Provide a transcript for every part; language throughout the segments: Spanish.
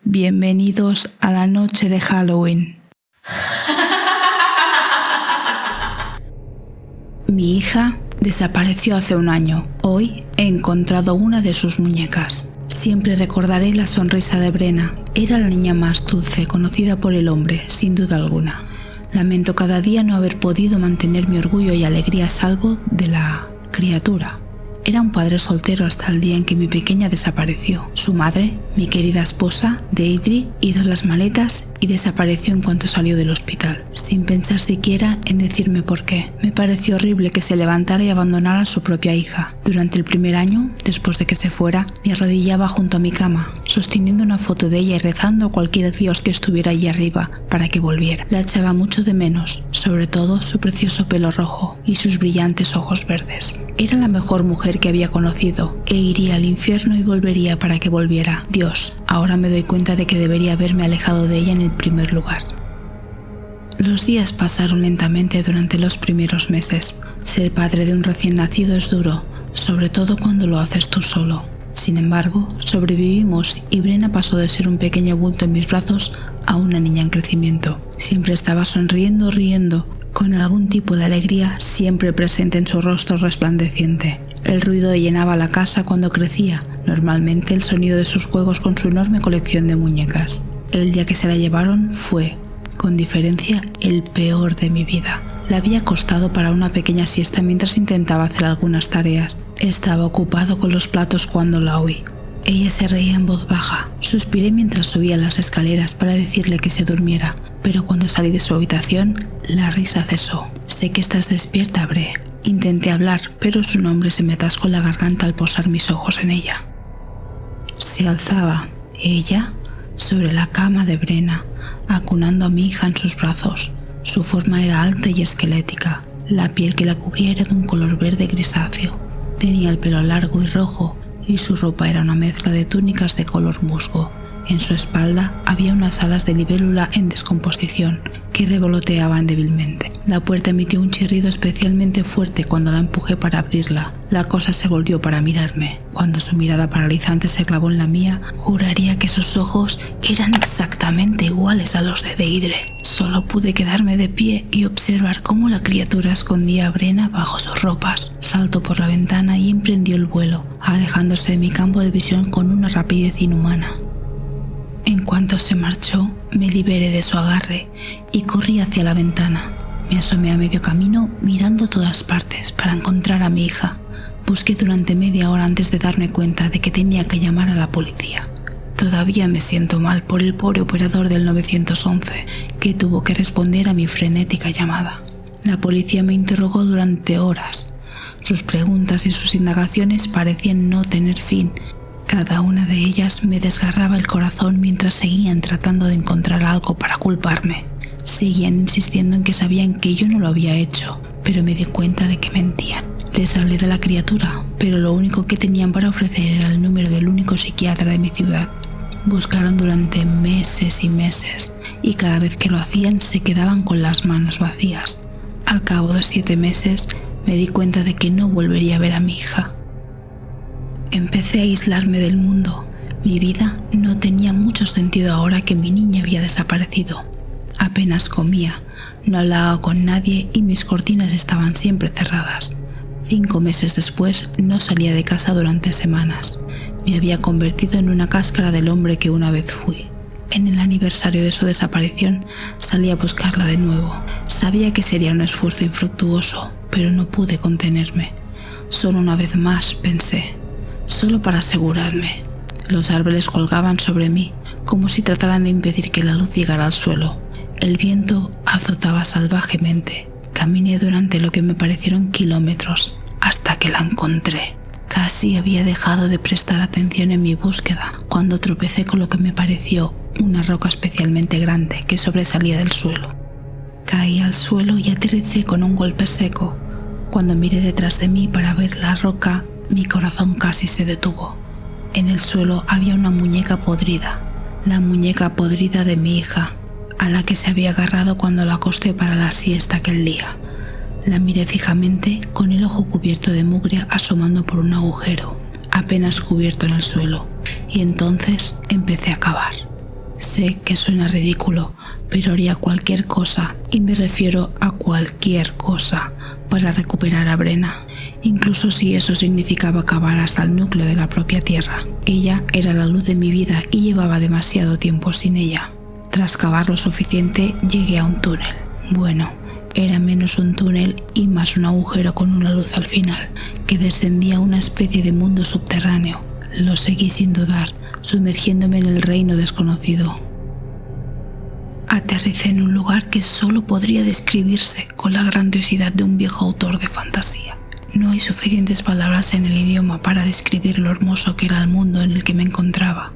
Bienvenidos a la noche de Halloween. Mi hija desapareció hace un año. Hoy he encontrado una de sus muñecas. Siempre recordaré la sonrisa de Brenna. Era la niña más dulce conocida por el hombre, sin duda alguna. Lamento cada día no haber podido mantener mi orgullo y alegría a salvo de la criatura. Era un padre soltero hasta el día en que mi pequeña desapareció. Su madre, mi querida esposa, Deirdre, hizo las maletas y desapareció en cuanto salió del hospital, sin pensar siquiera en decirme por qué. Me pareció horrible que se levantara y abandonara a su propia hija. Durante el primer año, después de que se fuera, me arrodillaba junto a mi cama, sosteniendo una foto de ella y rezando a cualquier dios que estuviera allí arriba para que volviera. La echaba mucho de menos, sobre todo su precioso pelo rojo y sus brillantes ojos verdes. Era la mejor mujer que había conocido, e iría al infierno y volvería para que volviera. Dios, ahora me doy cuenta de que debería haberme alejado de ella en el primer lugar. Los días pasaron lentamente durante los primeros meses. Ser padre de un recién nacido es duro, sobre todo cuando lo haces tú solo. Sin embargo, sobrevivimos y Brenna pasó de ser un pequeño bulto en mis brazos a una niña en crecimiento. Siempre estaba sonriendo, riendo, con algún tipo de alegría siempre presente en su rostro resplandeciente. El ruido llenaba la casa cuando crecía, normalmente el sonido de sus juegos con su enorme colección de muñecas. El día que se la llevaron fue, con diferencia, el peor de mi vida. La había acostado para una pequeña siesta mientras intentaba hacer algunas tareas. Estaba ocupado con los platos cuando la oí. Ella se reía en voz baja. Suspiré mientras subía las escaleras para decirle que se durmiera, pero cuando salí de su habitación, la risa cesó. «Sé que estás despierta, Bre». Intenté hablar, pero su nombre se me atascó en la garganta al posar mis ojos en ella. Se alzaba, ella, sobre la cama de Brenna, acunando a mi hija en sus brazos. Su forma era alta y esquelética. La piel que la cubría era de un color verde grisáceo. Tenía el pelo largo y rojo, y su ropa era una mezcla de túnicas de color musgo. En su espalda había unas alas de libélula en descomposición que revoloteaban débilmente. La puerta emitió un chirrido especialmente fuerte cuando la empujé para abrirla. La cosa se volvió para mirarme. Cuando su mirada paralizante se clavó en la mía, juraría que sus ojos eran exactamente iguales a los de Deirdre. Solo pude quedarme de pie y observar cómo la criatura escondía a Brenna bajo sus ropas. Saltó por la ventana y emprendió el vuelo, alejándose de mi campo de visión con una rapidez inhumana. En cuanto se marchó, me liberé de su agarre y corrí hacia la ventana. Me asomé a medio camino mirando todas partes para encontrar a mi hija. Busqué durante media hora antes de darme cuenta de que tenía que llamar a la policía. Todavía me siento mal por el pobre operador del 911 que tuvo que responder a mi frenética llamada. La policía me interrogó durante horas. Sus preguntas y sus indagaciones parecían no tener fin. Cada una de ellas me desgarraba el corazón mientras seguían tratando de encontrar algo para culparme. Seguían insistiendo en que sabían que yo no lo había hecho, pero me di cuenta de que mentían. Les hablé de la criatura, pero lo único que tenían para ofrecer era el número del único psiquiatra de mi ciudad. Buscaron durante meses y meses, y cada vez que lo hacían se quedaban con las manos vacías. Al cabo de 7 meses me di cuenta de que no volvería a ver a mi hija. Empecé a aislarme del mundo. Mi vida no tenía mucho sentido ahora que mi niña había desaparecido. Apenas comía, no hablaba con nadie y mis cortinas estaban siempre cerradas. 5 meses después no salía de casa durante semanas. Me había convertido en una cáscara del hombre que una vez fui. En el aniversario de su desaparición salí a buscarla de nuevo. Sabía que sería un esfuerzo infructuoso, pero no pude contenerme. Solo una vez más pensé. Solo para asegurarme. Los árboles colgaban sobre mí, como si trataran de impedir que la luz llegara al suelo. El viento azotaba salvajemente. Caminé durante lo que me parecieron kilómetros, hasta que la encontré. Casi había dejado de prestar atención en mi búsqueda, cuando tropecé con lo que me pareció una roca especialmente grande que sobresalía del suelo. Caí al suelo y aterricé con un golpe seco. Cuando miré detrás de mí para ver la roca, mi corazón casi se detuvo. En el suelo había una muñeca podrida, la muñeca podrida de mi hija, a la que se había agarrado cuando la acosté para la siesta aquel día. La miré fijamente, con el ojo cubierto de mugre asomando por un agujero, apenas cubierto en el suelo, y entonces empecé a cavar. Sé que suena ridículo, pero haría cualquier cosa, y me refiero a cualquier cosa, para recuperar a Brenna, incluso si eso significaba cavar hasta el núcleo de la propia Tierra. Ella era la luz de mi vida y llevaba demasiado tiempo sin ella. Tras cavar lo suficiente, llegué a un túnel. Bueno, era menos un túnel y más un agujero con una luz al final, que descendía a una especie de mundo subterráneo. Lo seguí sin dudar, sumergiéndome en el reino desconocido. Aterricé en un lugar que solo podría describirse con la grandiosidad de un viejo autor de fantasía. No hay suficientes palabras en el idioma para describir lo hermoso que era el mundo en el que me encontraba,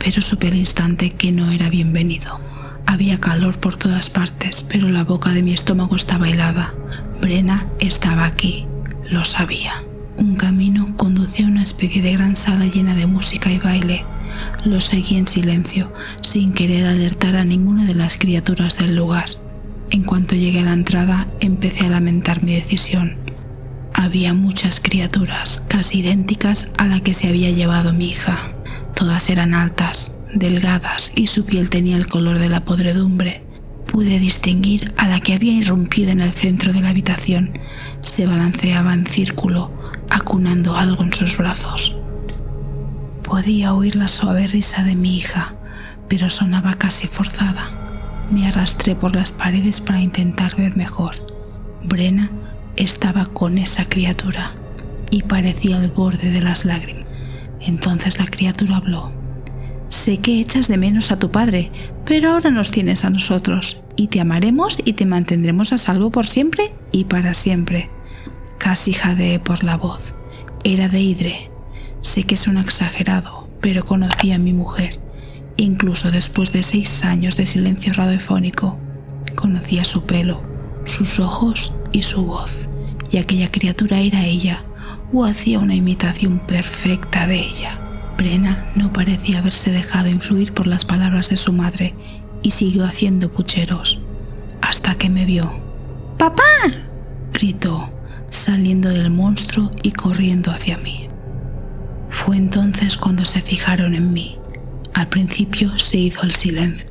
pero supe al instante que no era bienvenido. Había calor por todas partes, pero la boca de mi estómago estaba helada. Brenna estaba aquí, lo sabía. Un camino conducía a una especie de gran sala llena de música y baile. Lo seguí en silencio, sin querer alertar a ninguna de las criaturas del lugar. En cuanto llegué a la entrada, empecé a lamentar mi decisión. Había muchas criaturas, casi idénticas a la que se había llevado mi hija. Todas eran altas, delgadas y su piel tenía el color de la podredumbre. Pude distinguir a la que había irrumpido en el centro de la habitación. Se balanceaba en círculo, acunando algo en sus brazos. Podía oír la suave risa de mi hija, pero sonaba casi forzada. Me arrastré por las paredes para intentar ver mejor. Brenna estaba con esa criatura y parecía al borde de las lágrimas. Entonces la criatura habló. Sé que echas de menos a tu padre, pero ahora nos tienes a nosotros, y te amaremos y te mantendremos a salvo por siempre y para siempre. Casi jadeé por la voz. Era Deidre. Sé que suena exagerado, pero conocí a mi mujer. Incluso después de 6 años de silencio radiofónico, conocía su pelo, sus ojos y su voz. Y aquella criatura era ella, o hacía una imitación perfecta de ella. Brenna no parecía haberse dejado influir por las palabras de su madre y siguió haciendo pucheros, hasta que me vio. ¡Papá!, gritó, saliendo del monstruo y corriendo hacia mí. Fue entonces cuando se fijaron en mí. Al principio se hizo el silencio.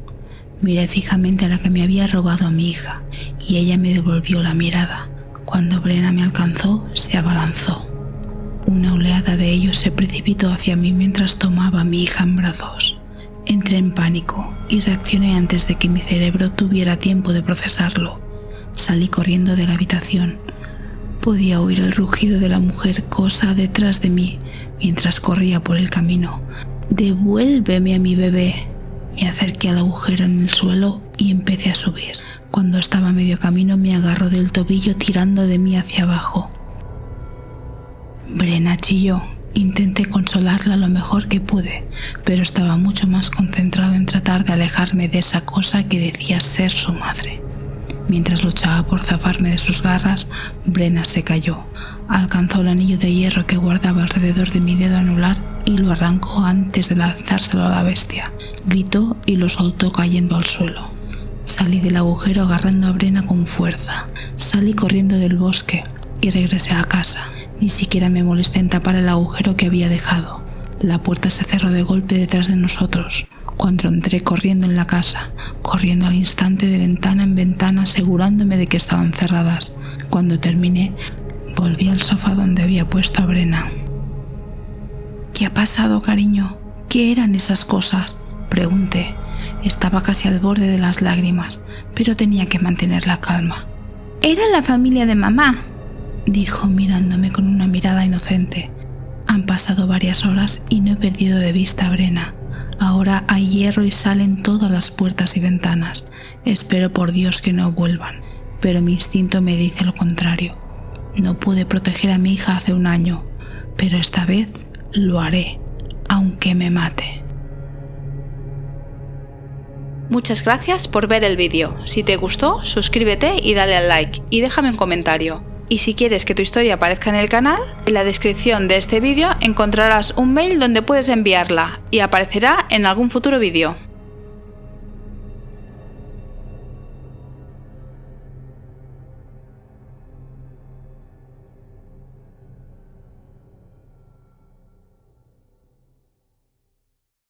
Miré fijamente a la que me había robado a mi hija y ella me devolvió la mirada. Cuando Brenna me alcanzó, se abalanzó. Una oleada de ellos se precipitó hacia mí mientras tomaba a mi hija en brazos. Entré en pánico y reaccioné antes de que mi cerebro tuviera tiempo de procesarlo. Salí corriendo de la habitación. Podía oír el rugido de la mujer cosa detrás de mí mientras corría por el camino. ¡Devuélveme a mi bebé! Me acerqué al agujero en el suelo y empecé a subir. Cuando estaba a medio camino me agarró del tobillo tirando de mí hacia abajo. Brenna chilló. Intenté consolarla lo mejor que pude, pero estaba mucho más concentrado en tratar de alejarme de esa cosa que decía ser su madre. Mientras luchaba por zafarme de sus garras, Brenna se cayó. Alcanzó el anillo de hierro que guardaba alrededor de mi dedo anular y lo arrancó antes de lanzárselo a la bestia. Gritó y lo soltó cayendo al suelo. Salí del agujero agarrando a Brenna con fuerza. Salí corriendo del bosque y regresé a casa. Ni siquiera me molesté en tapar el agujero que había dejado. La puerta se cerró de golpe detrás de nosotros. Cuando entré corriendo en la casa, corriendo al instante de ventana en ventana asegurándome de que estaban cerradas. Cuando terminé, volví al sofá donde había puesto a Brenna. ¿Qué ha pasado, cariño? ¿Qué eran esas cosas?, pregunté. Estaba casi al borde de las lágrimas, pero tenía que mantener la calma. Era la familia de mamá, dijo mirándome con una mirada inocente. Han pasado varias horas y no he perdido de vista a Brenna. Ahora hay hierro y sal en todas las puertas y ventanas. Espero por Dios que no vuelvan, pero mi instinto me dice lo contrario. No pude proteger a mi hija hace 1 año, pero esta vez lo haré, aunque me mate. Muchas gracias por ver el vídeo. Si te gustó, suscríbete y dale al like y déjame un comentario. Y si quieres que tu historia aparezca en el canal, en la descripción de este vídeo encontrarás un mail donde puedes enviarla y aparecerá en algún futuro vídeo.